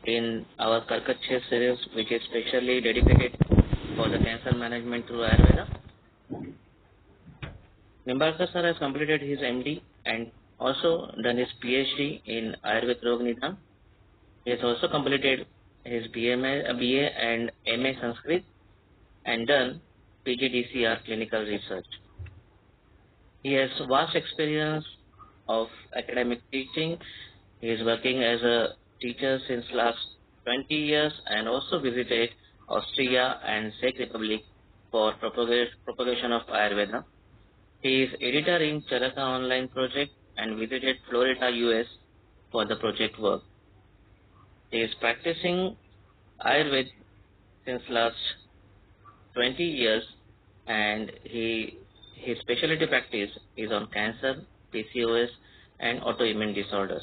in our Karkatya series, which is specially dedicated for the cancer management through Ayurveda. Nimbarkar sir has completed his MD and also done his PhD in Ayurveda Rog Nidhan. He has also completed his BA and MA Sanskrit and done PGDCR clinical research. He has vast experience of academic teaching. He is working as a teacher since last 20 years and also visited Austria and Czech Republic for propagation of Ayurveda. He is editor in Charaka Online project and visited Florida, US for the project work. He is practicing Ayurveda since last 20 years and his specialty practice is on cancer, PCOS and autoimmune disorders.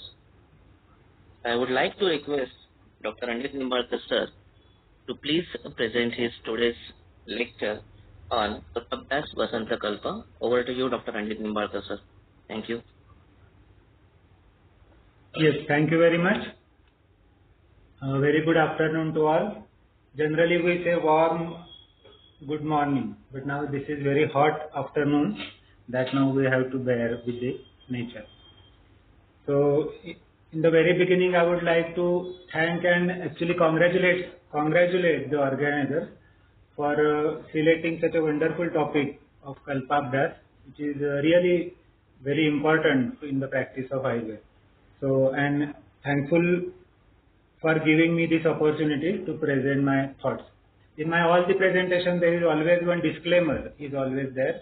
I would like to request Dr. Anit Nimbarkar sir to please present his today's lecture on Kalpabhyas Vasanta Kalpa. Over to you, Dr. Anit Nimbarkar sir. Thank you. Yes, thank you very much. Very good afternoon to all. Generally we say warm good morning, but now this is very hot afternoon that now we have to bear with the nature. So in the very beginning I would like to thank and actually congratulate the organizers for selecting such a wonderful topic of Kalpabhyas, which is really very important in the practice of Ayurveda. So, and thankful for giving me this opportunity to present my thoughts. In my all the presentation, there is always one disclaimer is always there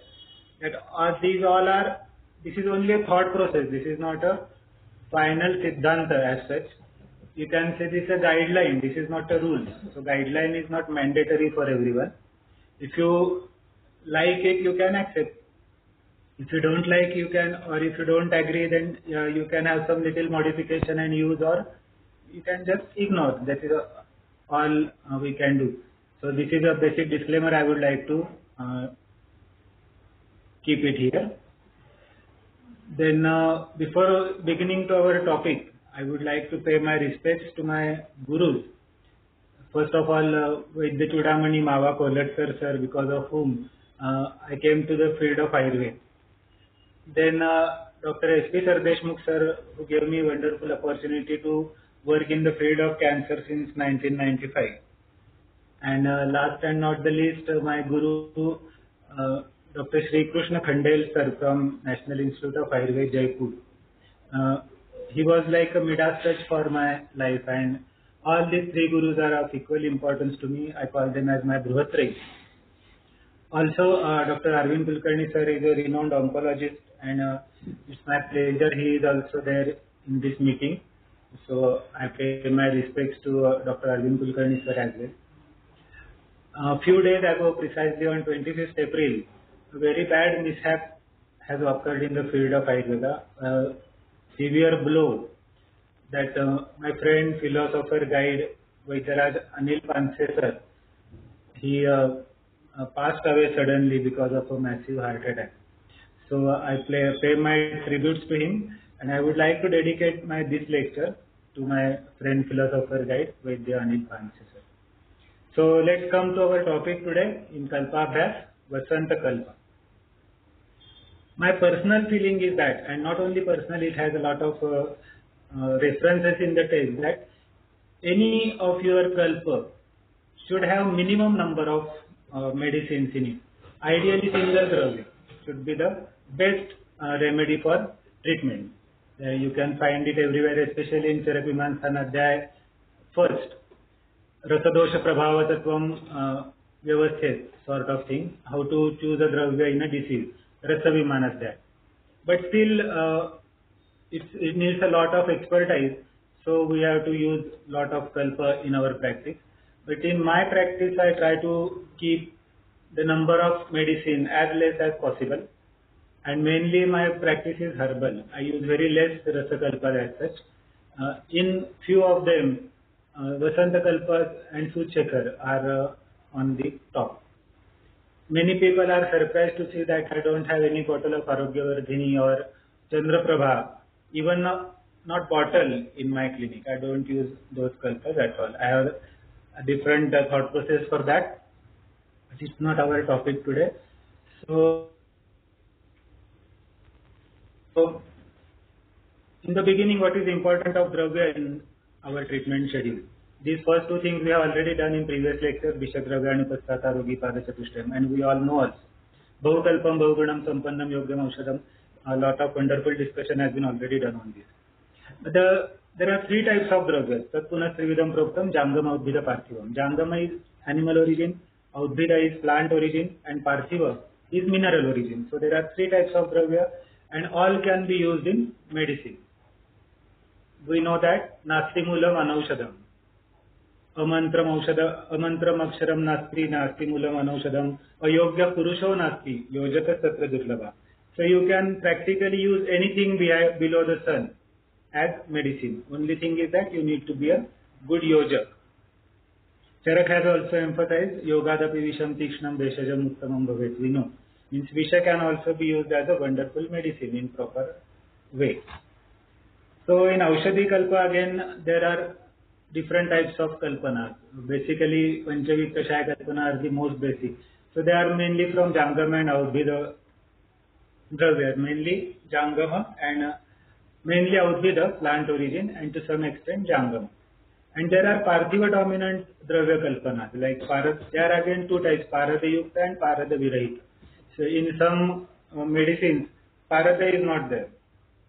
that this is only a thought process. This is not a final siddhanta as such. You can say this is a guideline. This is not a rule. So guideline is not mandatory for everyone. If you like it, you can accept. If you don't like, you can, or if you don't agree, then you can have some little modification and use, or you can just ignore. That is all we can do. So this is a basic disclaimer. I would like to keep it here. Then before beginning to our topic, I would like to pay my respects to my gurus. First of all, Vaidya Chudamani Mava Kollatkar sir, because of whom I came to the field of Ayurveda. Then Dr. S.P. Sardeshmukh sir, who gave me a wonderful opportunity to work in the field of cancer since 1995. And last and not the least, my guru, Dr. Sri Krishna Khandel sir from National Institute of Ayurveda, Jaipur. He was like a Midas touch for my life, and all these three gurus are of equal importance to me. I call them as my Bruhatraya. Also, Dr. Arvind Kulkarni sir is a renowned oncologist, and it's my pleasure he is also there in this meeting. So I pay my respects to Dr. Arvind Kulkarni sir as well. A few days ago, precisely on 25th April, a very bad mishap has occurred in the field of Ayurveda. A severe blow that my friend, philosopher, guide, Vaidharaj Anil Panse sir, he passed away suddenly because of a massive heart attack. So I pay my tributes to him, and I would like to dedicate this lecture to my friend, philosopher, guide, Vaidya Anil Panse sir. So let's come to our topic today in Kalpabhyas, Vasanta Kalpa. My personal feeling is that, and not only personal, it has a lot of references in the text, that any of your Kalpa should have minimum number of medicines in it. Ideally, single dravya should be the best remedy for treatment. You can find it everywhere, especially in Charaka Adhyay first. Rasadosha Prabhavatatvam Vyavasthet sort of thing, how to choose a dravya in a disease, Rasavimanadhyay. But still, it needs a lot of expertise, so we have to use lot of kalpa in our practice. But in my practice, I try to keep the number of medicine as less as possible, and mainly my practice is herbal. I use very less Rasakalpa as such. In few of them, Vasanta Kalpas and Suchekar are on the top. Many people are surprised to see that I don't have any bottle of Arogyavardhini or Chandraprabha. Even not bottle in my clinic. I don't use those kalpas at all. I have a different thought process for that, but it's not our topic today. So in the beginning, what is important of Dravya in our treatment schedule? These first two things we have already done in previous lecture, Vishadravya and Upastata Rogi Pada Chatushtayam, and we all know also. Bahukalpam, Bahugunam, Sampannam, Yogyam, Aushadam, a lot of wonderful discussion has been already done on this. There are three types of Dravyas. Tat Punas Trividam Proktam, Jangama, Udbhida, Parthivam. Jangama is animal origin, Udbhida is plant origin, and Parthiva is mineral origin. So there are three types of Dravya, and all can be used in medicine. We know that Nasti Mulam Anaushadam. Amantram Aksharam Nasti, Nasti Mulam Anaushadam. Ayogya Purusho Nasti, Yojaka Satra Durlabha. So you can practically use anything below the sun as medicine. Only thing is that you need to be a good yojak. Charak has also emphasized Yogadapi Visham Tikshnam Veshajam Uttamam Bhavet. We know. Means Visha can also be used as a wonderful medicine in proper way. So in Aushadhi Kalpa again there are different types of Kalpanas. Basically Panchavit Kashaya Kalpana are the most basic. So they are mainly from Jangama and Udbhida Dravya, mainly Jangama and mainly Udbhida, plant origin, and to some extent Jangama. And there are Parthiva dominant Dravya Kalpanas, like there are again two types, Parada Yukta and Parada Virahita. So in some medicines, Parada is not there.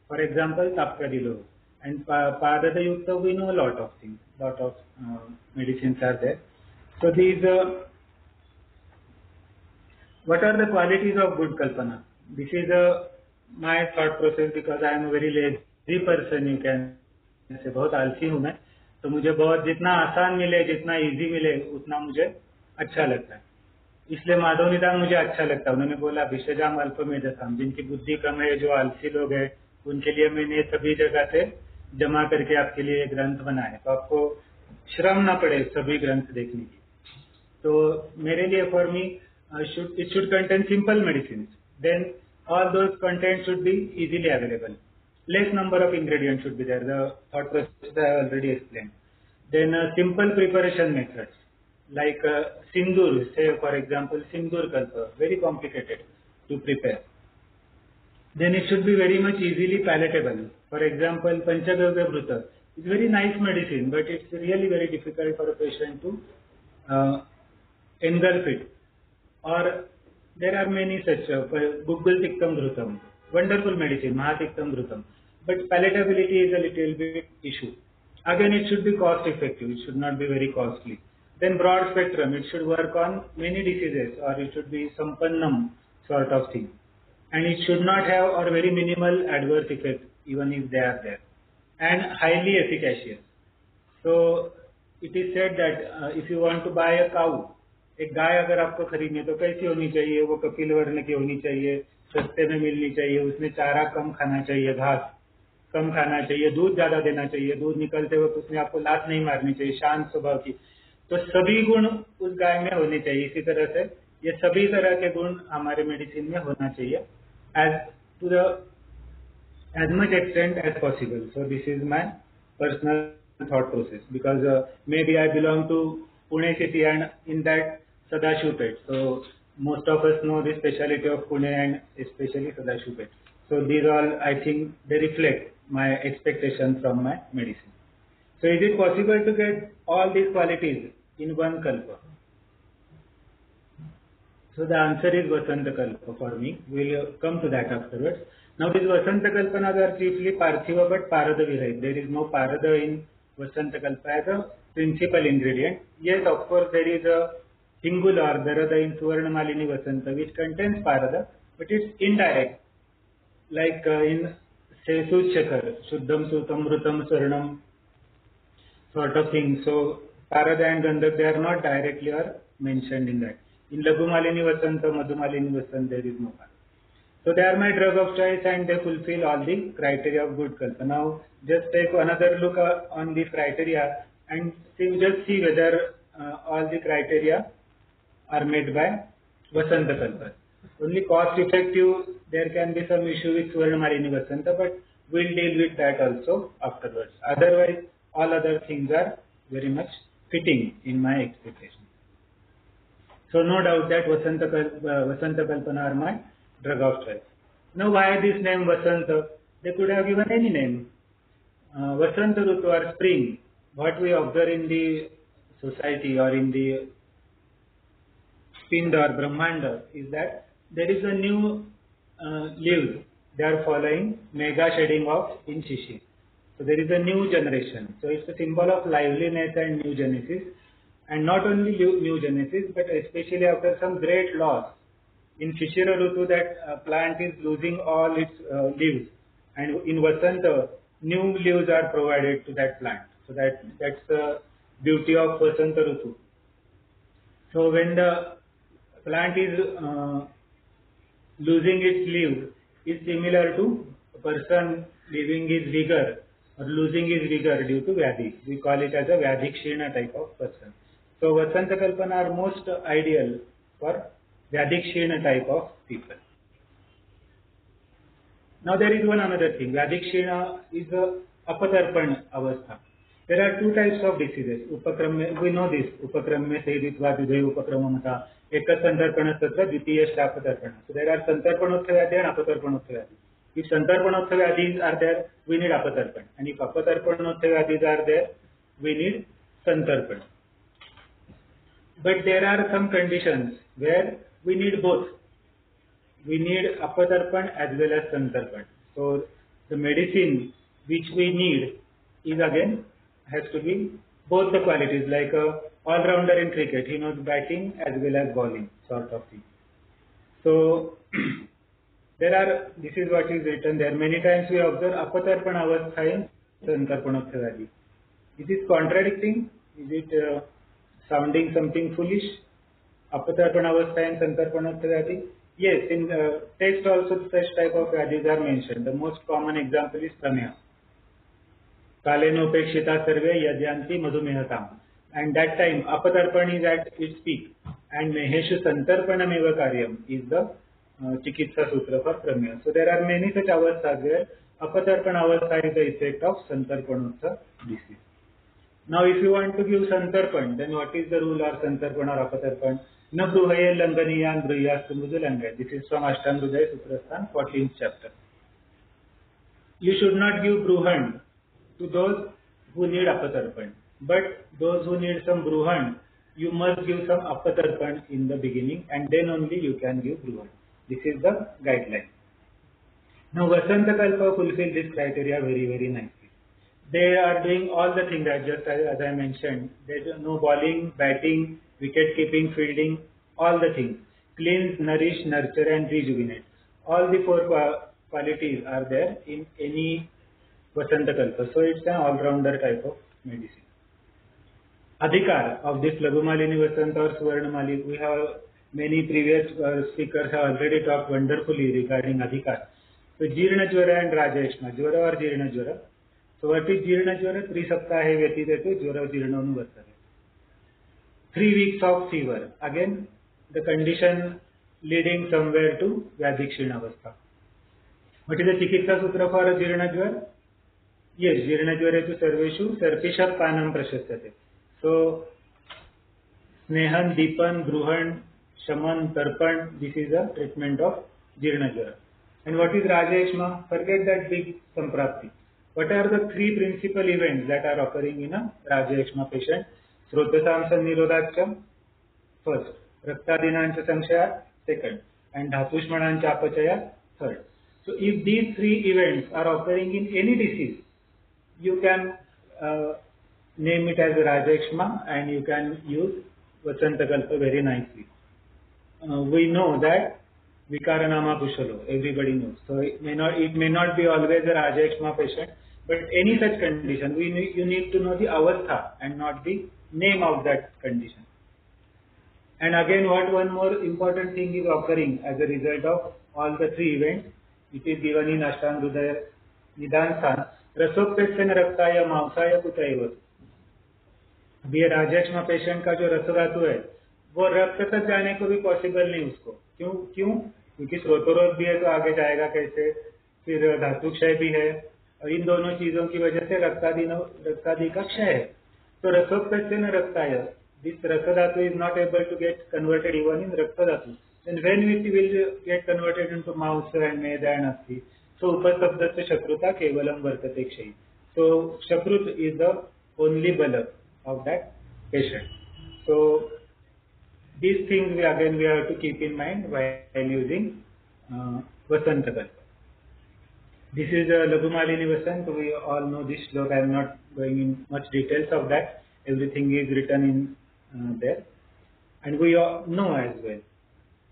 For example, Tapkadilo. And Parada Yukta, we know a lot of things, lot of medicines are there. So these, what are the qualities of good Kalpana? This is my thought process because I am a very lazy person, you can say, बहुत आलसी हूँ मैं, तो मुझे बहुत जितना आसान मिले, जितना इजी मिले, उतना मुझे अच्छा लगता है. इसलिए माधव निदान मुझे अच्छा लगता है. उन्होंने बोला विषजाम अल्पमेधसाम, जिनकी बुद्धि कम है, जो आलसी लोग हैं, उनके लिए मैंने सभी जगह से जमा करके आपके लिए ग्रंथ बनाए, तो आपको श्रम ना पड़े सभी ग्रंथ देखने की. तो मेरे लिए for me it should contain simple medicines. Then all those contents should be easily available. Less number of ingredients should be there. The thought process I already explained. Then simple preparation methods like Sindur, say for example Sindur Kalpa, very complicated to prepare. Then it should be very much easily palatable. For example, Panchagavya Bhruta is very nice medicine, but it's really very difficult for a patient to engulf it. Or there are many such, Guggul Tiktam Dhrutam, wonderful medicine, Mahatiktam Dhrutam, but palatability is a little bit issue. Again, it should be cost effective, it should not be very costly. Then broad spectrum, it should work on many diseases, or it should be Sampannam sort of thing. And it should not have or very minimal adverse effects, even if they are there. And highly efficacious. So it is said that if you want to buy a cow, एक गाय अगर आपको खरीदनी तो कैसी होनी चाहिए, वो कपिल वर्ण की होनी चाहिए, सस्ते में मिलनी चाहिए, उसमें चारा कम खाना चाहिए, घास कम खाना चाहिए, दूध ज्यादा देना चाहिए, दूध निकलते वक्त उसमें आपको लात नहीं मारनी चाहिए, शांत स्वभाव की. तो सभी गुण उस गाय में होने चाहिए. इसी तरह से ये सभी तरह के गुण हमारे मेडिसिन में होना चाहिए as much extent as possible. So this is my personal thought process, because maybe I belong to Pune city and in that Sadashivpet. So most of us know the speciality of Pune and especially Sadashivpet. So these all, I think, they reflect my expectation from my medicine. So is it possible to get all these qualities in one kalpa? So the answer is Vasanta Kalpa for me. We will come to that afterwards. Now these Vasanta Kalpanas are chiefly Parthiva but Parada Virahit. There is no Parada in Vasanta Kalpa as a principal ingredient. Yes, of course, there is a Hingul or Darada in Suvarna Malini Vasanta which contains Parada, but it's indirect. Like in say Suchakar, Shuddham Sutam Rutam Swarnam sort of thing. So Parada and Gandhak, they are not directly or mentioned in that. In Laghu Malini Vasanta, Madhu Malini Vasanta, there is no Parada. So they are my drug of choice and they fulfill all the criteria of good kalpa. Now just take another look on these criteria and just see whether all the criteria are met by Vasanta Kalpa. Only cost effective, there can be some issue with Suvarna Malini Vasanta, but we'll deal with that also afterwards. Otherwise, all other things are very much fitting in my expectation. So no doubt that Vasanta Kalpana are my drug of choice. Now why this name Vasanta? They could have given any name. Vasanta Rutu or spring, what we observe in the society or in the Pind or Brahmanda is that there is a new leaves. They are following mega shedding of in Shishir. So there is a new generation. So it's a symbol of liveliness and new genesis. And not only new genesis, but especially after some great loss. In Shishira Rutu, that plant is losing all its leaves. And in Vasanta, new leaves are provided to that plant. So that's the beauty of Vasanta Rutu. So when the plant is losing its leaves, is similar to a person leaving his vigor or losing his vigor due to Vyadhi. We call it as a Vyadhikshina type of person. So Vasanta Kalpana are most ideal for Vyadhikshina type of people. Now there is one another thing. Vyadhikshina is a apatarpan avastha. There are two types of diseases. We know this. Upakramya Seditva Vidhe Upakramamata. Ekat Santarpana Tatra Dvitiya Shrapatarpana. So there are Santarpanotha Vyadhi and Apatarpanotha Vyadhi. If Santarpanotha Vyadhis are there, we need Apatarpan. And if Apatarpanotha Vyadhis are there, we need Santarpan. But there are some conditions where we need both. We need Apatarpan as well as Santarpan. So the medicine which we need is again has to be both the qualities, like a all-rounder in cricket. He knows batting as well as bowling, sort of thing. So this is what is written there. Many times we observe Apatarpan avastha in Santarpanotha Vyadhi. Is it contradicting? Is it sounding something foolish? Apatarpan avastha in Santarpanotha Vyadhi? Yes, in text also such type of Vyadhis are mentioned. The most common example is Prameha. Kalenopekshita sarve yadyanti madhumehatam. And that time Apatarpan is at its peak. And Meheshu Santarpanam eva karyam is the Chikitsa Sutra for Prameha. So there are many such avasthas where Apatarpan avastha is the effect of Santarpanotha disease. Now if you want to give Santarpan, then what is the rule of Santarpan or Apatarpan? Na bruhaye langaniyan bruyas mudulanga. This is from Ashtamrudaya Sutrasthan, 14th chapter. You should not give bruhan to those who need Apatarpan. But those who need some bruhan, you must give some Apatarpan in the beginning, and then only you can give bruhan. This is the guideline. Now Vasanta Kalpa fulfill this criteria very, very nicely. They are doing all the things that just as I mentioned. They do no bowling, batting, wicket keeping, fielding, all the things. Cleanse, nourish, nurture and rejuvenate. All the four qualities are there in any Vasanta Kalpa. So it's an all-rounder type of medicine. Adhikar of this Laghumalini Vasanta or Suvarnamali, we have many previous speakers have already talked wonderfully regarding Adhikar. So Jirna Jwara and Rajeshma, Jwara or Jirna Jwara. So what is Jirna Jwara? 3 saptahe vyatidetu Jwara Jirnonu Vartate. 3 weeks of fever. Again, the condition leading somewhere to Vyadhikshina avastha. What is the Chikitsa Sutra for Jirna Jwara? Yes, Jirna Jwara tu Sarveshu Sarpishat Panam Prashasyate. So, Snehan, Deepan, Bruhan, Shaman, Tarpan, this is a treatment of Jirna Jwara. And what is Rajeshma? Forget that big Samprapti. What are the 3 principal events that are occurring in a Rajeshma patient? Srotasamsa Nirodhacham, first. Raktadinancha Samshaya, second. And Dhatushmanancha Apachaya, third. So if these 3 events are occurring in any disease, you can name it as a Rajeshma and you can use Vasanta Kalpa very nicely. We know that Vikaranama Kushalo, everybody knows. So it may not be always a Rajeshma patient, but any such condition, you need to know the avastha and not the name of that condition. And again, one more important thing is occurring as a result of all the 3 events. It is given in Ashtamrudaya Nidan Sthan. रसोपेक्षण रक्ताय मांसाय कुतैव. अभी ये राजेशमा patient का जो रसधातु है वो रक्त तक जाने को भी पॉसिबल नहीं उसको. क्यों? क्योंकि स्रोतरोध भी है तो आगे जाएगा कैसे. फिर धातु क्षय भी है, और इन दोनों चीजों की वजह से रक्तादि का क्षय है. So रसोत्पत्तेन रक्ताय, this rasa dhatu is not able to get converted even in rakta dhatu. Then when it will get converted into mausa and meda and asthi, so upasabdasya shakruta kevalam vartate kshayi. So shakrut is the only bala of that patient. So these things we have to keep in mind while using Vasantakalpa. This is Laghumalini Vasant. We all know this slok. I am not going in much details of that. Everything is written in there. And we all know as well.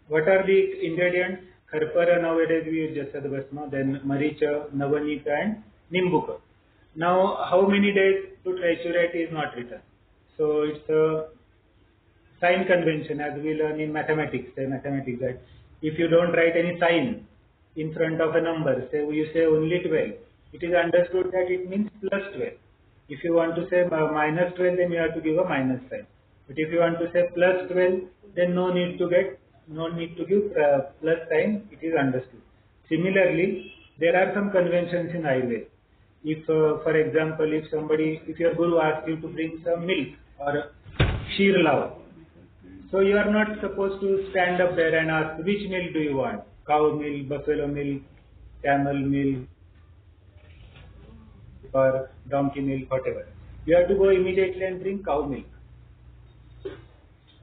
What are the ingredients? Kharpara nowadays we use Jasad Bhasma, then Maricha, Navanika and Nimbuka. Now how many days to triturate is not written. So it's a sign convention as we learn in mathematics, that if you don't write any sign in front of a number, say you say only 12, it is understood that it means plus 12. If you want to say minus 12, then you have to give a minus sign. But if you want to say plus 12, then no need to give plus sign, it is understood. Similarly, there are some conventions in Ayurveda. If, for example, if your guru asks you to bring some milk or sheer lao, so you are not supposed to stand up there and ask which milk do you want? Cow milk, buffalo milk, camel milk, or donkey milk, whatever. You have to go immediately and bring cow milk.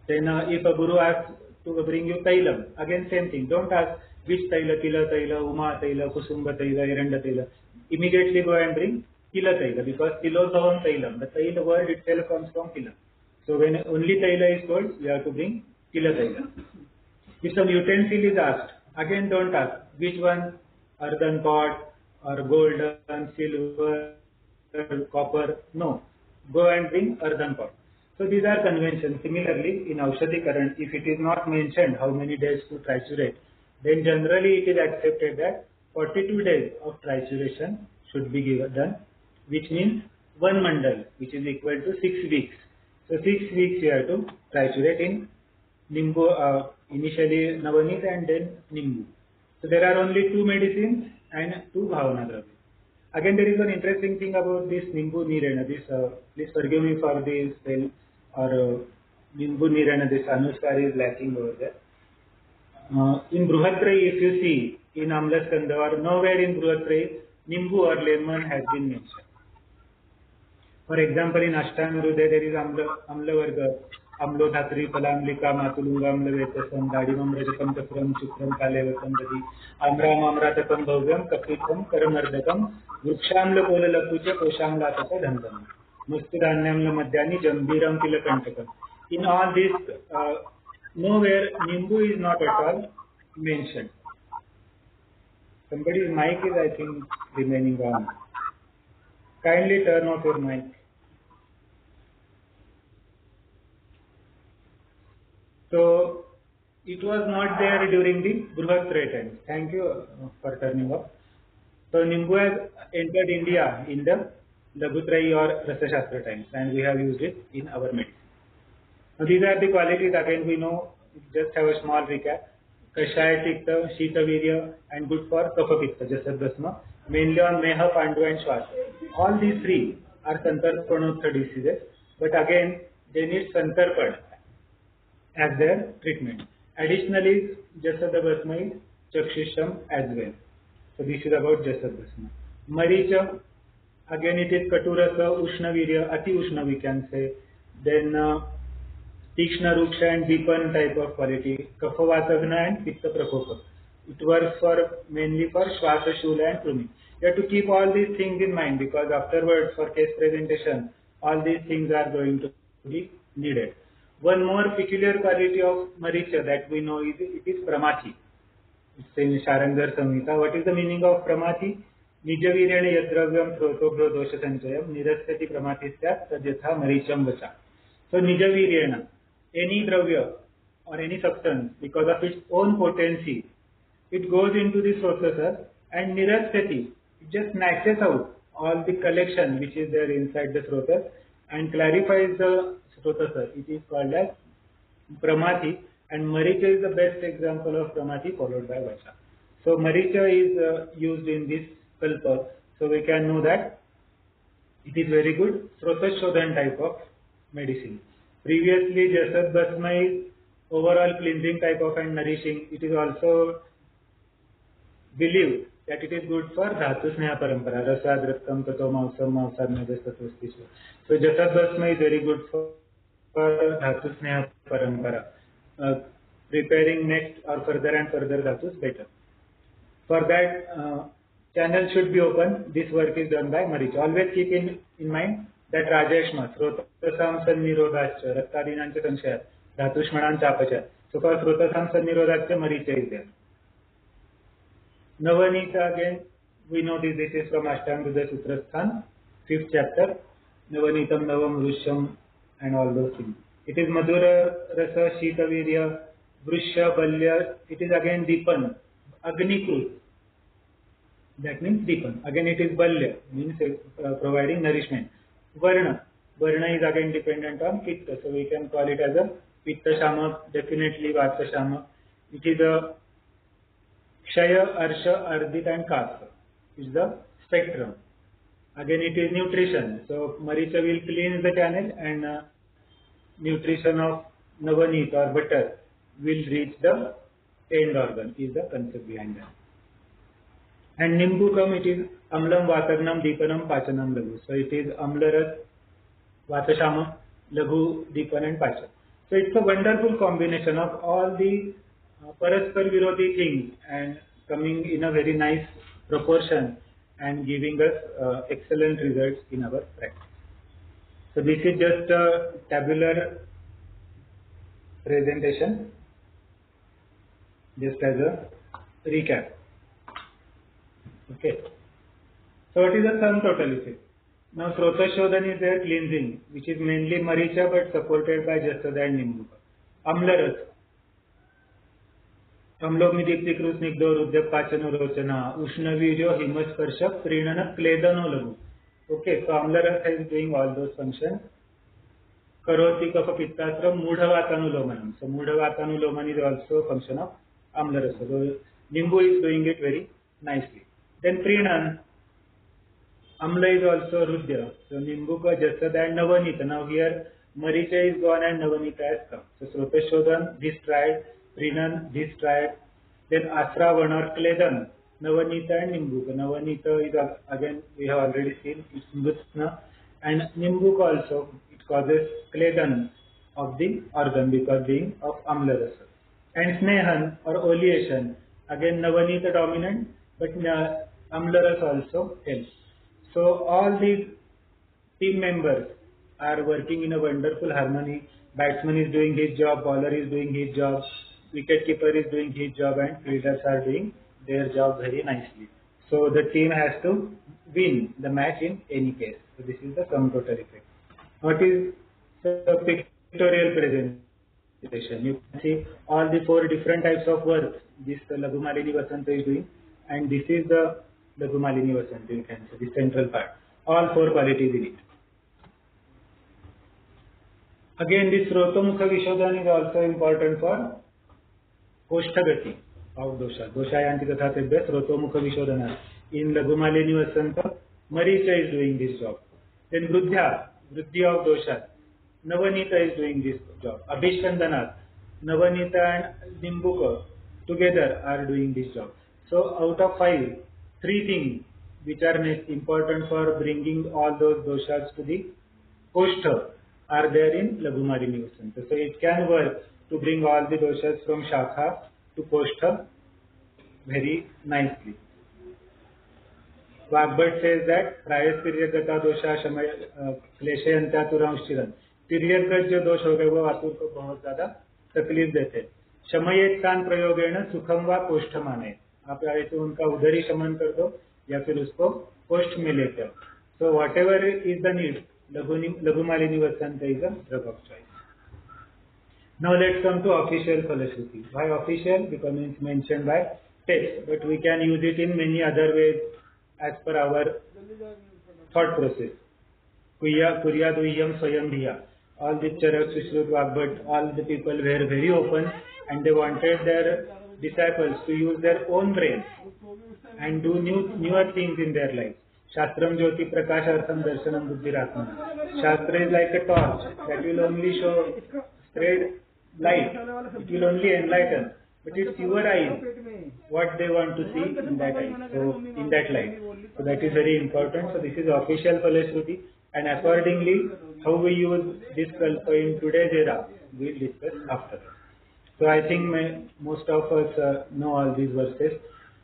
Then if a guru asks to bring you tailam, again same thing. Don't ask which taila, Tila taila, Uma taila, Kusumba taila, Eranda taila. Immediately go and bring Tila taila, because Tilosavam tailam. The taila word itself comes from Tila. So when only taila is told, you have to bring Tila taila. If some utensil is asked, again don't ask which one, earthen pot or golden, silver, copper. No, go and bring earthen pot. So these are conventions. Similarly, in Aushadhikaran, if it is not mentioned how many days to triturate, then generally it is accepted that 42 days of trituration should be done, which means one mandal, which is equal to 6 weeks. So 6 weeks you have to triturate in Nimbu, initially Navanit and then Nimbu. So there are only 2 medicines and 2 Bhavana Dravya. Again, there is an interesting thing about this Nimbu Nirena. Please forgive me for this spell, or Nimbu Nirena, this Anuskar is lacking over there. In Bruhatrai, if you see, in Amlaskanda or nowhere in Bruhatrai, Nimbu or lemon has been mentioned. For example, in Ashtanga there is Amla Varga, Amlo Dhatri, Palamlika, Matulunga, Amla Vetasam, Dadimam Rajakam, Kapram, Chukram, Kalevatam, Dadi, Amram, Amratakam, Bhavyam, Kapitam, Karamardakam, Vukshamla Kola Lapuja, Koshamla Taka, Dhantam, Mustidanyamla Madhyani, Jambiram Kilakantakam. In all this, nowhere Nimbu is not at all mentioned. Somebody's mic is, I think, remaining on. Kindly turn off your mic. So it was not there during the Bruhatrai times. Thank you for turning off. So Nimbu has entered India in the Lagutrai or Rasashastra times, and we have used it in our medicine. Now these are the qualities. Again, we know, just have a small recap. Kashaya Pitta, Shita Virya, and good for Kapha Pitta, Jasad Bhasma, mainly on Meha, Pandu and Shwasa. All these 3 are Santarpanotha diseases, but again, they need Santarpan as their treatment. Additionally, Jasad Bhasma is Chakshisham as well. So this is about Jasad Bhasma. Maricha, again it is Katurasa, Ushna Virya, Ati Ushna we can say. Then Tikshna Ruksha and Dipan type of quality, Kapha Vatagna and Pitta Prakopa. It works mainly for Shwasa, Shula and Krumi. You have to keep all these things in mind, because afterwards for case presentation, all these things are going to be needed. One more peculiar quality of Maricha that we know is it is Pramathi. It's in Sharangar Samhita. What is the meaning of Pramathi? Nijavirena yadravyam protobro dosha sanchayam nirasyati pramatisya tadyatha maricham vacha. So Nijavirena, any dravya or any substance, because of its own potency, it goes into the processor and nirasyati, it just snatches out all the collection which is there inside the process and clarifies the processor. It is called as Pramathi, and Maricha is the best example of Pramathi followed by Vacha. So Maricha is used in this kalpa So we can know that it is very good Srotashodhan type of medicine. Previously, Jasad Basma is overall cleansing type of and nourishing. It is also believed that it is good for Dhatu Sneha Parampara, Rasad Raktam Tato Mausam Mausad Najas Tatostisha. So Jasad Basma is very good for Dhatu Sneha Parampara, preparing next or further and further Dhatus better. For that, channel should be open. This work is done by Maricha. Always keep in mind that Rajeshma, Srotasam Sannirodhascha, Raktadinancha Sanshaya, Dhatushmanan Chapachar. So for Srotasam Sannirodhascha, Maricha is there. Navanita, again, we know this is from Ashtanga Sutrasthan, 5th chapter. Navanitam, Navam, Vrusham, and all those things. It is Madhura, Rasa, Shita, Virya, Vrusha, Balya. It is again Dipan, Agnikrut. That means Dipan. Again it is Balya, means providing nourishment. Varna. Varna is again dependent on Pitta. So we can call it as a Pitta Shama, definitely Vata Shama. It is a Kshaya, Arsha, Ardit and Kasa. It is the spectrum. Again it is nutrition. So Maricha will cleanse the channel and nutrition of Navanit or butter will reach the end organ, is the concept behind that. And Nimbukam, it is Amlam, Vatagnam, Deepanam, Pachanam, Lagu. So it is Amlaras, Vatashama, Lagu, Deepan and Pachan. So it's a wonderful combination of all the Paraspar Virodhi things and coming in a very nice proportion and giving us excellent results in our practice. So this is just a tabular presentation, just as a recap. Okay. So what is the sum total effect? Now Srotashodhan is there, cleansing, which is mainly Maricha but supported by Jasada and Nimbuka. Amlaras. Amlogni Dipti Krus Nigdo Rudya Pachano Rochana, Ushnavijo, Himaskarshak, Prinana, Kledano Lagu. Okay, so Amlaras is doing all those functions. Karoti Kapha Pittatra, Mudhavatanu So Mudhavatanu is also a function of Amlaras. So Nimbu is doing it very nicely. Then Prinan, Amla is also Rudya. So Nimbuka, Jasada and Navanita. Now here Maricha is gone and Navanita has come. So Srotashodhan, this triad, Prinan, this triad. Then Asravan or Kledan, Navanita and Nimbuka. Navanita is again, we have already seen, it's Mrutna. And Nimbuka also, it causes Kledan of the organ because being of Amla Rasa. And Snehan or oleation, again Navanita dominant, but Amlaras also helps. So all these team members are working in a wonderful harmony. Batsman is doing his job, bowler is doing his job, wicket keeper is doing his job, and fielders are doing their job very nicely. So the team has to win the match in any case. So this is the sum total effect. What is the pictorial presentation? You can see all the 4 different types of work this Lagu Malini Vasanta is doing, and this is the Lagu Malini Vasanta, you can say, the central part. All 4 qualities in it. Again, this Srotamukha Vishodhan is also important for Koshtagati of dosha. Doshayanti Tatha Tebya Srotamukha Vishodhana. In Lagu Malini Vasanta, Maricha is doing this job. Then Vruddhya, Vruddhi of dosha. Navanita is doing this job. Abhishkandana, Navanita and Nimbuka together are doing this job. So out of 5, 3 things which are important for bringing all those doshas to the Koshtha are there in Lagu Malini Vasanta. So it can work to bring all the doshas from Shakha to Koshtha very nicely. Vagbhat says that Prayas Piryagata dosha Kleshayantya Turamshiran. Piryagata jo dosh ho gaye wo आतुर को बहुत ज़्यादा तकलीफ देते हैं. शमयेत कान प्रयोगेण सुखम वा कोष्ठ माने. आप चाहे तो उनका उधर ही शमन कर दो या फिर उसको कोष्ठ में लेते हो. So whatever is the need, Lagu Malini Vasanta is a drug of choice. Now let's come to official Falashruti. Why official? Because it's mentioned by text, but we can use it in many other ways as per our thought process. Kurya Duyam Swayam Dhiya. All the Charak, Sushrut, Vagbhat, all the people were very open and they wanted their disciples to use their own brain and do newer things in their lives. Shastram Jyoti Prakashartham Darshanam Buddhiratmana. Shastra is like a torch that will only spread light. It will only enlighten. But it's your eyes, what they want to see in that eye, so in that light. So that is very important. So this is official Falashruti, and accordingly, how we use this kalpa in today's era, we'll discuss after that. So I think most of us know all these verses.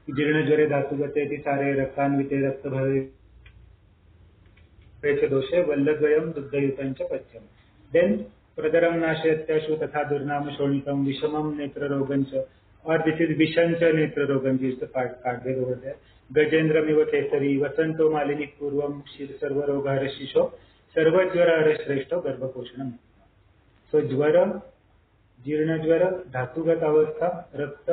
जीर्ण ज्वरे धातुगते इति सारे रक्तान्विते रक्तभवे दोषे वल्लद्वयं दुग्धयुतं च पथ्यम्. Then प्रदरं नाशयत्याशु तथा दुर्नाम शोणितं विषमं नेत्ररोगं च, or this is विषं च नेत्ररोगं is the part over there. गजेन्द्रमिव Kesari वसंतो Malini पूर्वं सर्वरोगहर शिशो सर्वज्वरहर श्रेष्ठो गर्भपोषणम्. So ज्वर, जीर्ण ज्वर, धातुगत अवस्था, रक्त.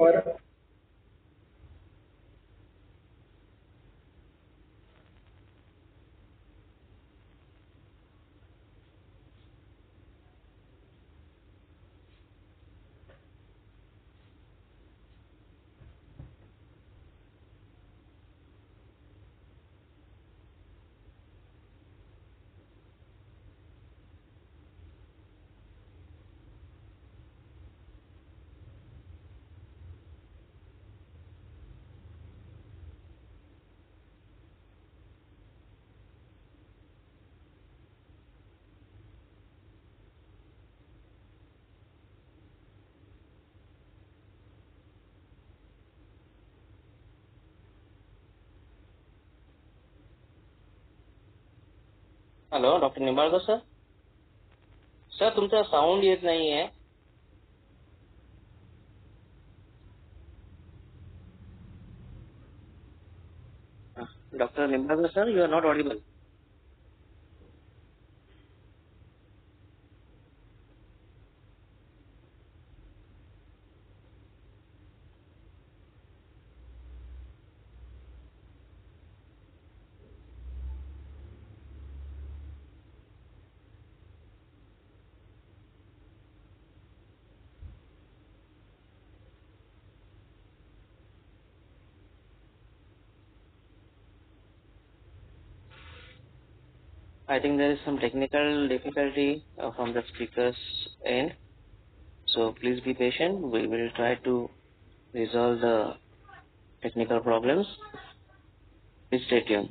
और hello doctor Nimbalkar sir. Sir तुमचा साऊंड येत नाहीये. Doctor Nimbalkar sir, you are not audible. I think there is some technical difficulty from the speaker's end. So please be patient. We will try to resolve the technical problems. Please stay tuned.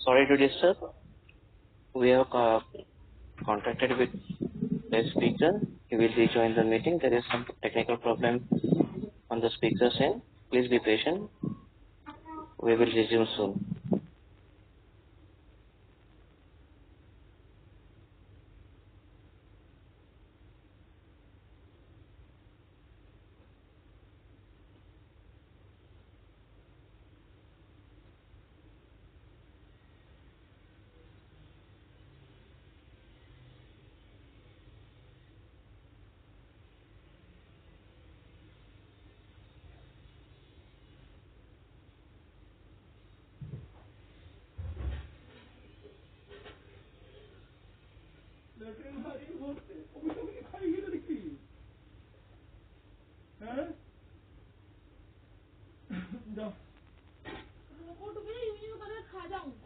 Sorry to disturb. We have contacted with the speaker. He will rejoin the meeting. There is some technical problem on the speaker's end. Please be patient. We will resume soon.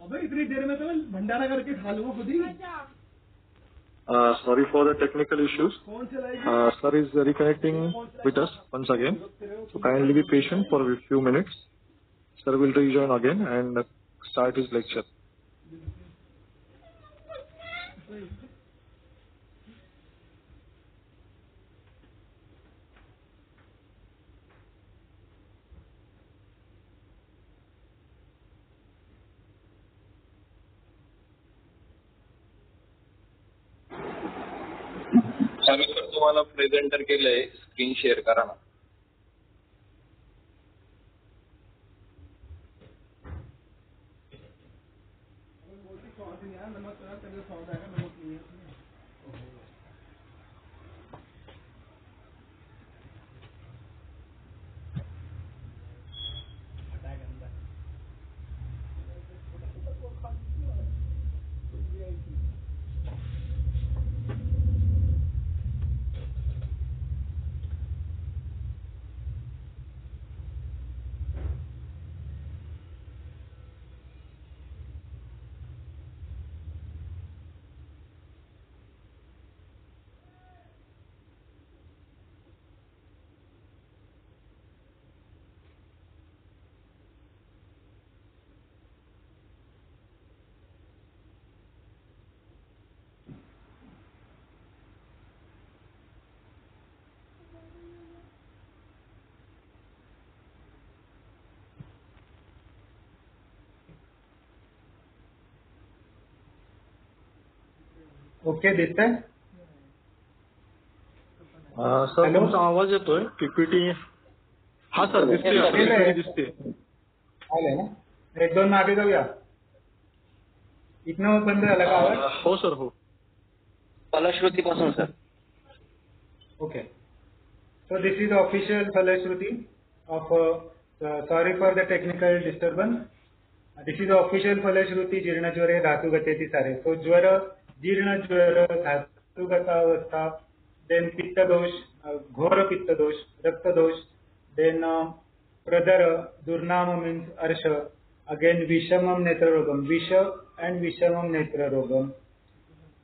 अबे इतनी देर में तो मैं भंडारा करके खा लूंगा खुद ही। Sorry for the technical issues. Sir is reconnecting with us once again. So kindly be patient for a few minutes. Sir will rejoin again and start his lecture. Sir तुम्हाला प्रेझेंटर केलंय स्क्रीन शेअर करा ना. Okay दिसतंय? Sir तुमचा आवाज येतोय. PPT हा sir दिसते. आले ना. एक दोन मागे जाऊया. इथनं बंद झाला का आवाज? हो सर हो. फलश्रुतीपासून sir. Okay. So this is the official Falashruti of, sorry for the technical disturbance. This is the official Falashruti Jirna Jware Dhatu Gateti Sare. So Jwara, Jirna Jwara, Dhatu Gata Avastha, then Pitta Dosh, Ghora Pitta Dosh, Rakta Dosh, then Pradara, Durnama means Arsha, again Vishamam Netra Rogam, Visha and Vishamam Netra Rogam,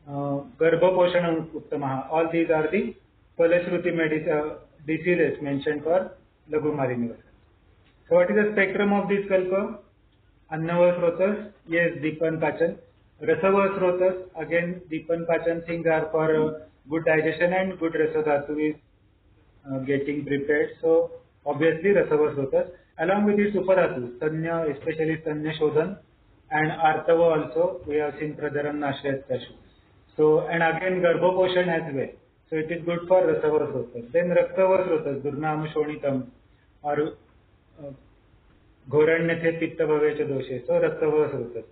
Garbha Poshanam Uttamaha. All these are the Falashruti diseases mentioned for Lagumari Universal. So what is the spectrum of this kalpa? Annava Srotas, yes, Dipan Pachan. Rasava Srotas, again Dipan Pachan things are for good digestion and good Rasadhatu is getting prepared. So obviously Rasava Srotas. Along with this Upadhatu, Sanya, especially Sanya Shodhan, and Artava also, we have seen Pradaram Nashriyat Kashu. So, and again Garbha Poshan as well. So it is good for Rasava Srotas. Then Raktava Srotas, Durnam Shonitam, or Ghoranyathe Pitta Bhavecha Doshe. So Raktava Srotas.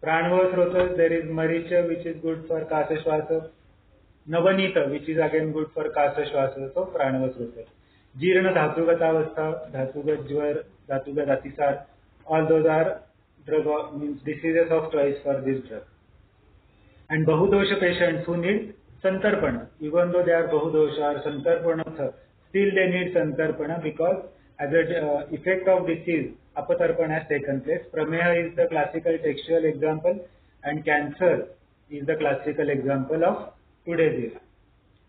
Pranava Srotas, there is Maricha, which is good for Kasa Shwasa. Navanita, which is again good for Kasa Shwasa. So Pranava Srotas. Jirna Dhatugata Avastha, Dhatugat Jwar, Dhatugat Atisar. All those are drug, means diseases of choice for this drug. And Bahudosha patients who need Santarpana, even though they are Bahudosha or Santarpana, still they need Santarpana because as an effect of disease, Apatarpana has taken place. Prameha is the classical textual example and cancer is the classical example of today's era.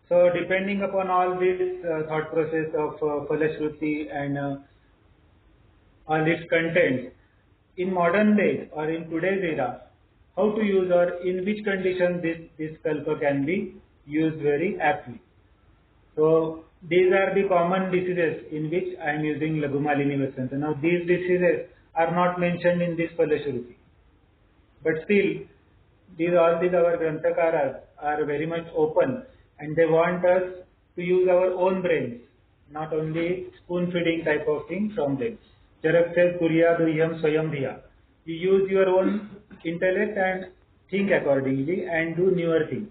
So depending upon all this thought process of Falashruti and all its contents, in modern days or in today's era, how to use or in which conditions this kalpa can be used very aptly. So these are the common diseases in which I am using Laghu Malini Vasanta. Now these diseases are not mentioned in this Falashruti, but still all these our Granthakaras are very much open and they want us to use our own brains, not only spoon feeding type of thing from them. Charak says Kuriya Duhyam Swayam Dhiya. You use your own intellect and think accordingly and do newer things.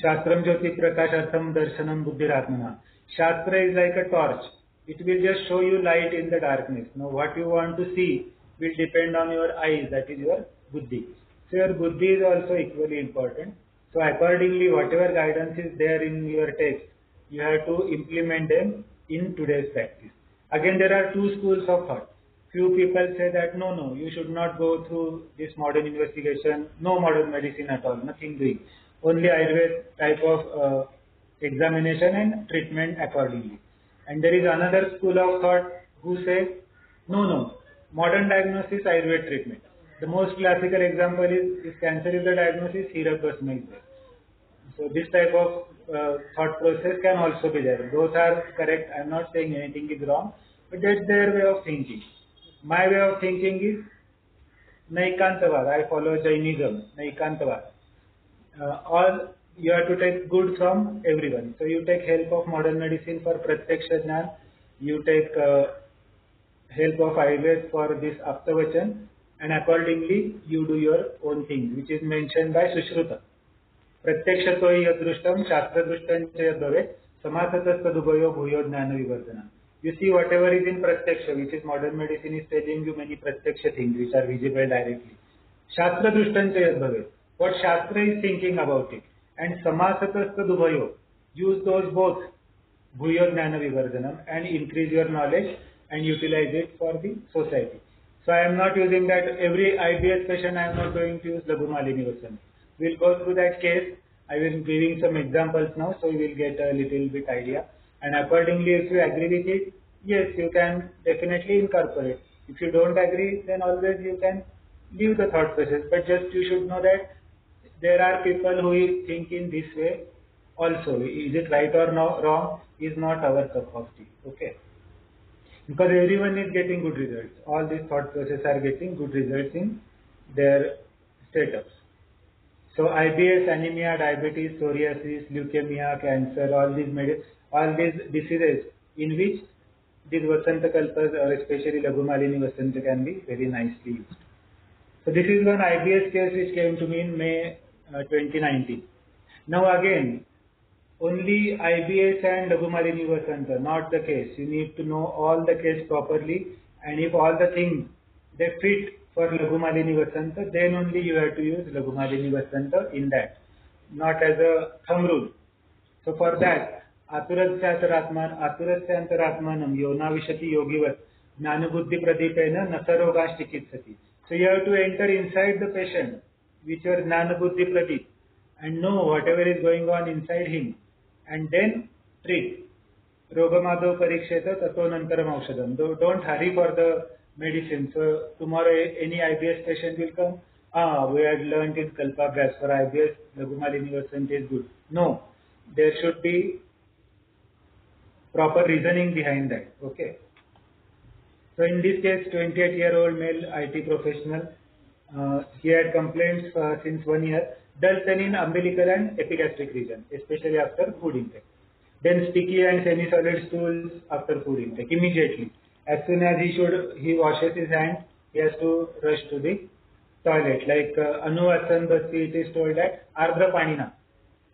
Shastram Jyoti Prakashatham Darshanam Buddhiratmana. Shastra is like a torch. It will just show you light in the darkness. Now what you want to see will depend on your eyes, that is your buddhi. So your buddhi is also equally important. So accordingly, whatever guidance is there in your text, you have to implement them in today's practice. Again, there are two schools of thought. Few people say that no, you should not go through this modern investigation, no modern medicine at all, nothing doing. Only Ayurveda type of examination and treatment accordingly. And there is another school of thought who says, no, modern diagnosis, Ayurveda treatment. The most classical example is, if cancer is the diagnosis, Hirakbhasma is there. So this type of thought process can also be there. Those are correct. I am not saying anything is wrong, but that's their way of thinking. My way of thinking is Naikantavad. I follow Jainism, Naikantavad. All you have to take good from everyone. So you take help of modern medicine for Pratyaksha Jnana, you take help of Ayurveda for this Aptavachan, and accordingly you do your own things, which is mentioned by Sushruta. Pratyakshato yadrushtam shastradrushtam yadbhavet samasatastadubayo bhuyo jnana vivardhana. You see whatever is in Pratyaksha, which is modern medicine is telling you many Pratyaksha things which are visible directly. Shastradrushtam yadbhavet. What Shastra is thinking about it. And samasatastadubayo. Use those both. Bhuyo jnana vivardhanam, and increase your knowledge and utilize it for the society. So I am not using that every IBS patient. I am not going to use Laghu Malini Vasanta. We'll go through that case. I will be giving some examples now, so you will get a little bit idea. And accordingly, if you agree with it, yes, you can definitely incorporate. If you don't agree, then always you can leave the thought process. But just you should know that there are people who think in this way also. Is it right or wrong is not our cup of tea. Okay. Because everyone is getting good results. All these thought processes are getting good results in their setups. So IBS, anemia, diabetes, psoriasis, leukemia, cancer, all these diseases in which these Vasanta Kalpas or especially Laghu Malini Vasanta can be very nicely used. So this is one IBS case which came to me in May 2019. Now again, only IBS and Laghu Malini Vasanta, not the case. You need to know all the case properly, and if all the things they fit for Laghu Malini Vasanta, then only you have to use Laghu Malini Vasanta in that, not as a thumb rule. So for that, Aturasya antaratmanam yona vishati yogivat jnanabuddhi pradipena nasarogash chikitsati. So you have to enter inside the patient with your jnanabuddhi pradip and know whatever is going on inside him, and then treat. Rogamado pariksheta tatonantaram aushadam. Don't hurry for the medicine. So tomorrow any IBS patient will come. We had learned in Kalpabhyas for IBS, Laghu Malini Vasanta is good. No, there should be proper reasoning behind that. Okay. So in this case, 28-year-old male IT professional, he had complaints since 1 year, dull pain in umbilical and epigastric region, especially after food intake. Then sticky and semi-solid stools after food intake, immediately. As soon as he washes his hands, he has to rush to the toilet. Like Anuvasan Bhasti, it is told that Ardra Panina.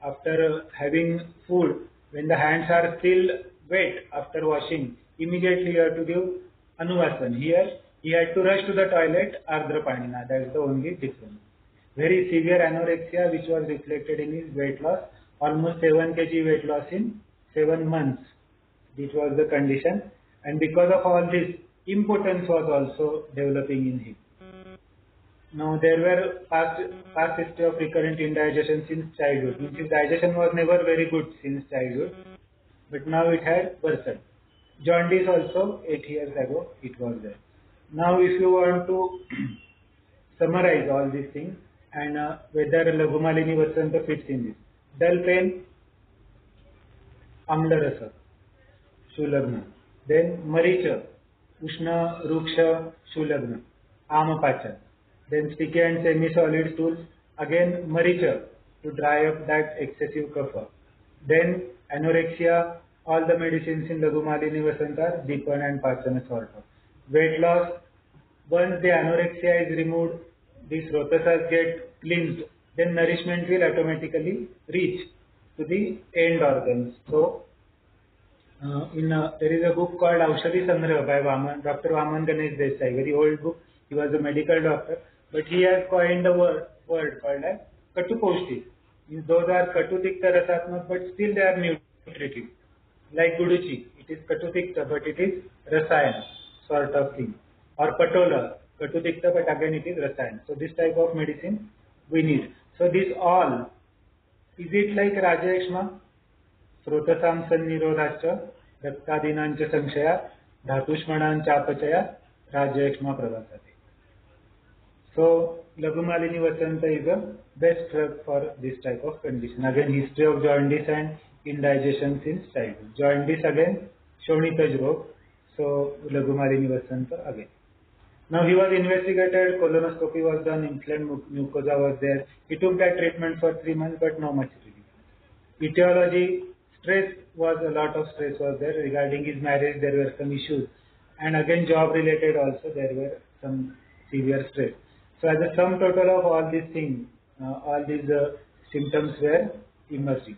After having food, when the hands are still wet after washing, immediately you have to give Anuvasan. Here, he had to rush to the toilet, Ardra Panina. That is the only difference. Very severe anorexia, which was reflected in his weight loss, almost 7 kg weight loss in 7 months. This was the condition. And because of all this, impotence was also developing in him. Now there were past history of recurrent indigestion since childhood. His digestion was never very good since childhood, but now it had worsened. Jaundice also 8 years ago it was there. Now, if you want to summarize all these things and whether Laghumalini Vasanta fits in this. Dull pain, Amla Rasa, Shulagna. Then Maricha, Ushna Ruksha Shulagna, Amapachan. Then sticky and semi-solid stools, again Maricha to dry up that excessive kapha. Then anorexia, all the medicines in Laghumalini Vasanta are Dipan and Pachana sort of. Weight loss, once the anorexia is removed, these rotasas get cleansed, then nourishment will automatically reach to the end organs. So, there is a book called Aushadhi Sangraha by Dr. Vaman Ganesh Desai, very old book. He was a medical doctor, but he has coined a word called as Katu Paushtik. Those are Katu Tikta Rasatmak, but still they are nutritive. Like Guduchi, it is Katu Tikta, but it is Rasayana sort of thing. Or Patola, Katu Tikta, but again it is Rasayana. So this type of medicine we need. So this all, is it like Rajayashma? Srotasam Sannirodhacha, Raktadinancha Sanshaya, Dhatushmanancha Apachaya, Rajayashma Pravasate. So, Laghumalini Vasanta is the best drug for this type of condition. Again, history of jaundice and indigestion since childhood. Jaundice again, Shonitaj Rog. So, Laghumalini Vasanta again. Now, he was investigated, colonoscopy was done, inflamed mucosa was there. He took that treatment for 3 months, but no much relief. Etiology, stress was, a lot of stress was there. Regarding his marriage, there were some issues. And again, job related also, there were some severe stress. So as a sum total of all these things, all these symptoms were emerging.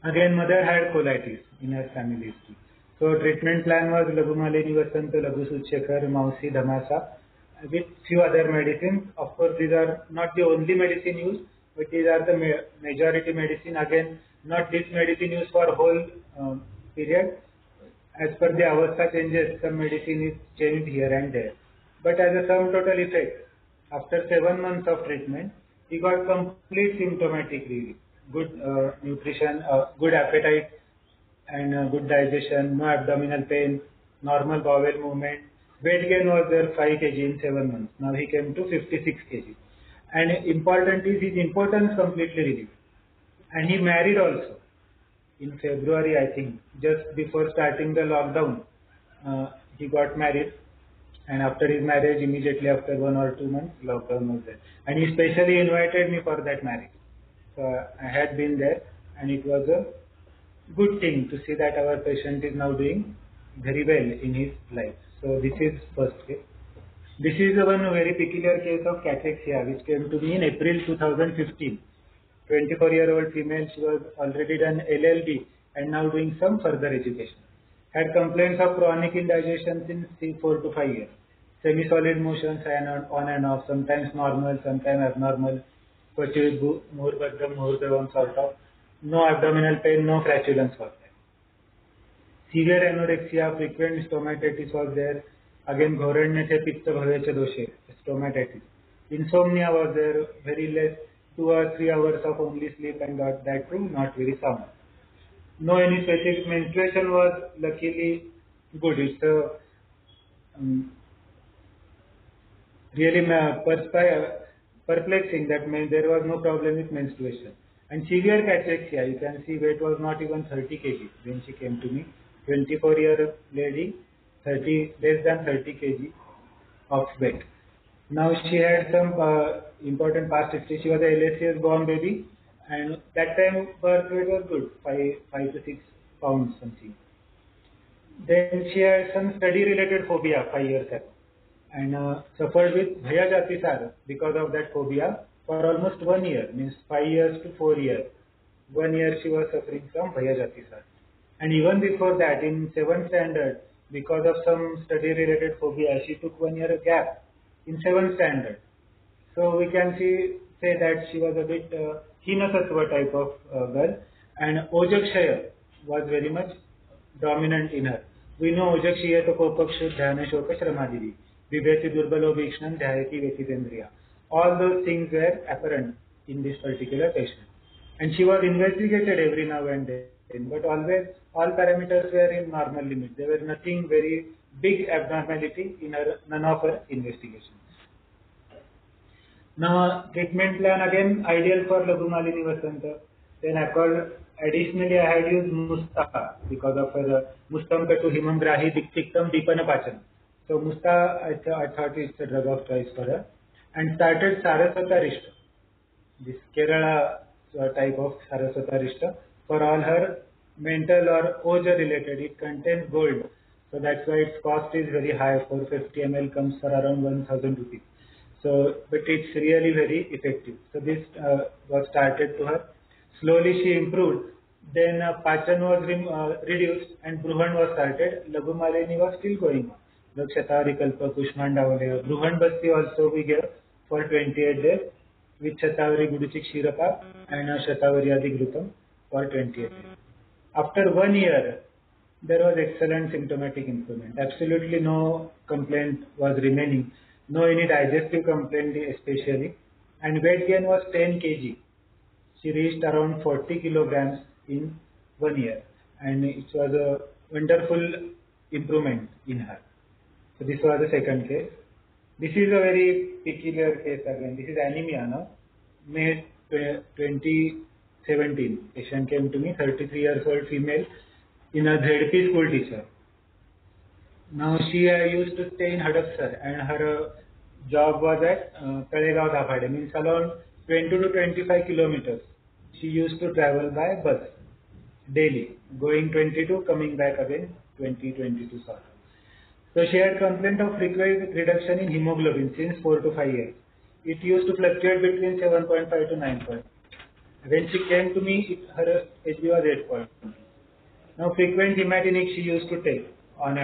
Again, mother had colitis in her family history. So treatment plan was Laghumalini Vasanta, Laghu Suchekhar, Mausi, Dhamasa, with few other medicines. Of course, these are not the only medicine used, but these are the majority medicine. Again, not this medicine used for whole period. As per the avastha changes, some medicine is changed here and there. But as a sum total effect, after 7 months of treatment, he got complete symptomatic relief. Good nutrition, good appetite, and good digestion, no abdominal pain, normal bowel movement. Weight gain was there 5 kg in 7 months. Now he came to 56 kg. And important is his impotence completely relieved. And he married also in February, I think, just before starting the lockdown. He got married. And after his marriage, immediately after 1 or 2 months, lockdown was there. And he specially invited me for that marriage. So I had been there, and it was a good thing to see that our patient is now doing very well in his life. So this is first case. This is one very peculiar case of cachexia, which came to me in April 2015. 24-year-old female, she was already done LLB and now doing some further education. Had complaints of chronic indigestion since 4 to 5 years. Semi-solid motions and on and off, sometimes normal, sometimes abnormal. Kvachit Murbaddam Murdavam sort of. No abdominal pain, no flatulence was there. Severe anorexia, frequent stomatitis was there. Again, Ghoranyate Pitta Bhavecha Doshe, stomatitis. Insomnia was there, very less, 2 or 3 hours of only sleep, and got that too, not very sound. No any specific menstruation was luckily good. It's really perplexing that there was no problem with menstruation. And severe cachexia, you can see weight was not even 30 kg when she came to me. 24-year lady, less than 30 kg of weight. Now she had some important past history. She was a LSCS born baby, and that time birth weight was good, 5 to 6 pounds something. Then she had some study related phobia 5 years ago, and suffered with Bhaya Jatisar because of that phobia for almost 1 year, means 5 years to 4 years. 1 year she was suffering from Bhaya Jatisar. And even before that, in 7th standard, because of some study related phobia, she took 1 year gap in 7th standard. So we can say that she was a bit Hinasattva type of girl, and Ojakshaya was very much dominant in her. We know Ojakshaya to Kopakshu Dhyana Shoka Shramadiri, Viveti Durbalo Bhikshnan Dhyayati Vetitendriya. All those things were apparent in this particular patient. And she was investigated every now and then, but always all parameters were in normal limits. There were nothing very big abnormality in none of her investigations. Now, treatment plan again ideal for Laghu Malini Vasanta. Then additionally I had used Musta because of her Mustamka to Himam Grahi Diktiktam Deepanapachana. So Musta I thought it's a drug of choice for her, and started Saraswata Rishta, this Kerala type of Saraswata Rishta, for all her mental or oja related. It contains gold, so that's why its cost is very high. 450 ml comes for around 1000 rupees. So, but it's really very effective. So this was started to her. Slowly she improved. Then Pachan was reduced and Bruhan was started. Laghu Malini was still going on. Shatavari Kalpa, Kushmandavale, Bruhan Basti also we gave for 28 days with Shatavari Guduchik Shirapa and Shatavari Adi Grutam for 28 days. After 1 year, there was excellent symptomatic improvement. Absolutely no complaint was remaining. No any digestive complaint especially. And weight gain was 10 kg. She reached around 40 kilograms in 1 year. And it was a wonderful improvement in her. So this was the second case. This is a very peculiar case again. This is anemia now. May 2017. Patient came to me, 33 years old female, in a ZP school teacher. Now she used to stay in Hadassar and her job was at Talegaon Daphade, means around 20 to 25 kilometers. She used to travel by bus daily, going 22, coming back again 22 sort. So she had complaint of frequent reduction in hemoglobin since 4 to 5 years. It used to fluctuate between 7.5 to 9. When she came to me, her HB was 8. Now frequent hematinic she used to take on